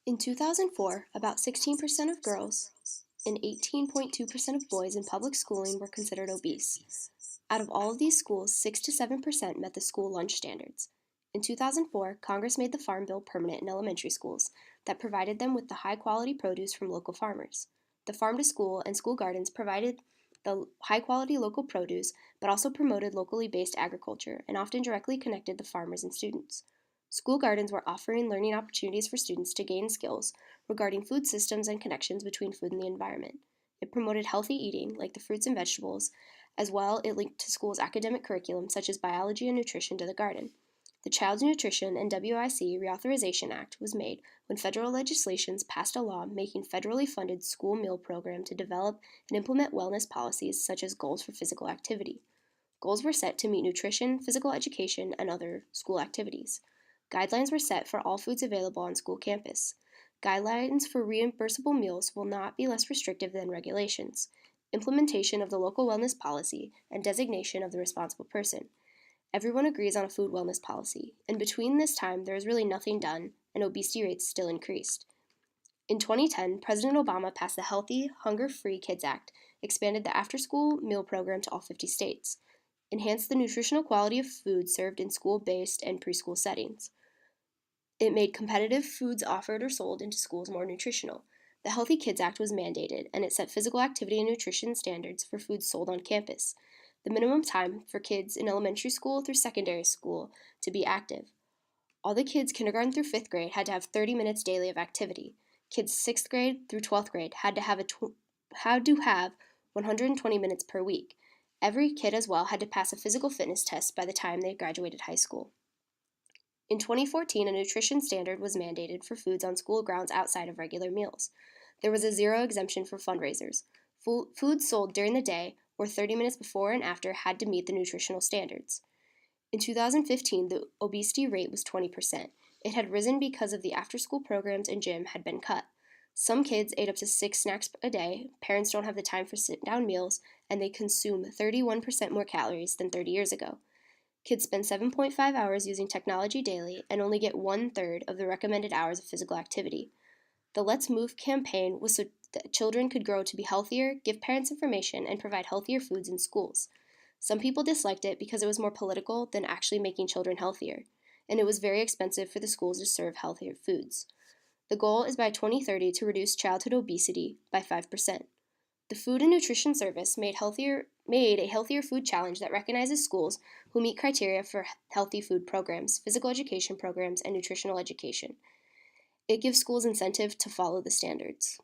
In 2004, about 16% of girls and 18.2% of boys in public schooling were considered obese. Out of all of these schools, 6 to 7% met the school lunch standards. In 2004, Congress made the Farm Bill permanent in elementary schools that provided them with the high-quality produce from local farmers. The Farm to School and school gardens provided the high-quality local produce, but also promoted locally based agriculture and often directly connected the farmers and students. School gardens were offering learning opportunities for students to gain skills regarding food systems and connections between food and the environment. It promoted healthy eating, like the fruits and vegetables. As well, it linked to school's academic curriculum, such as biology and nutrition, to the garden. The Child's Nutrition and WIC Reauthorization Act was made when federal legislation passed a law making federally funded school meal program to develop and implement wellness policies such as goals for physical activity. Goals were set to meet nutrition, physical education, and other school activities. Guidelines were set for all foods available on school campus. Guidelines for reimbursable meals will not be less restrictive than regulations. Implementation of the local wellness policy and designation of the responsible person. Everyone agrees on a food wellness policy, and between this time there is really nothing done, and obesity rates still increased. In 2010, President Obama passed the Healthy, Hunger-Free Kids Act, expanded the after-school meal program to all 50 states, enhanced the nutritional quality of food served in school-based and preschool settings. It made competitive foods offered or sold into schools more nutritional. The Healthy Kids Act was mandated, and it set physical activity and nutrition standards for foods sold on campus. The minimum time for kids in elementary school through secondary school to be active. All the kids kindergarten through 5th grade had to have 30 minutes daily of activity. Kids 6th grade through 12th grade had to have 120 minutes per week. Every kid as well had to pass a physical fitness test by the time they graduated high school. In 2014, a nutrition standard was mandated for foods on school grounds outside of regular meals. There was a zero exemption for fundraisers. Foods sold during the day or 30 minutes before and after had to meet the nutritional standards. In 2015, the obesity rate was 20%. It had risen because of the after-school programs and gym had been cut. Some kids ate up to 6 snacks a day, parents don't have the time for sit-down meals, and they consume 31% more calories than 30 years ago. Kids spend 7.5 hours using technology daily and only get 1/3 of the recommended hours of physical activity. The Let's Move campaign was so that children could grow to be healthier, give parents information, and provide healthier foods in schools. Some people disliked it because it was more political than actually making children healthier, and it was very expensive for the schools to serve healthier foods. The goal is by 2030 to reduce childhood obesity by 5%. The Food and Nutrition Service made a healthier food challenge that recognizes schools who meet criteria for healthy food programs, physical education programs, and nutritional education. It gives schools incentive to follow the standards.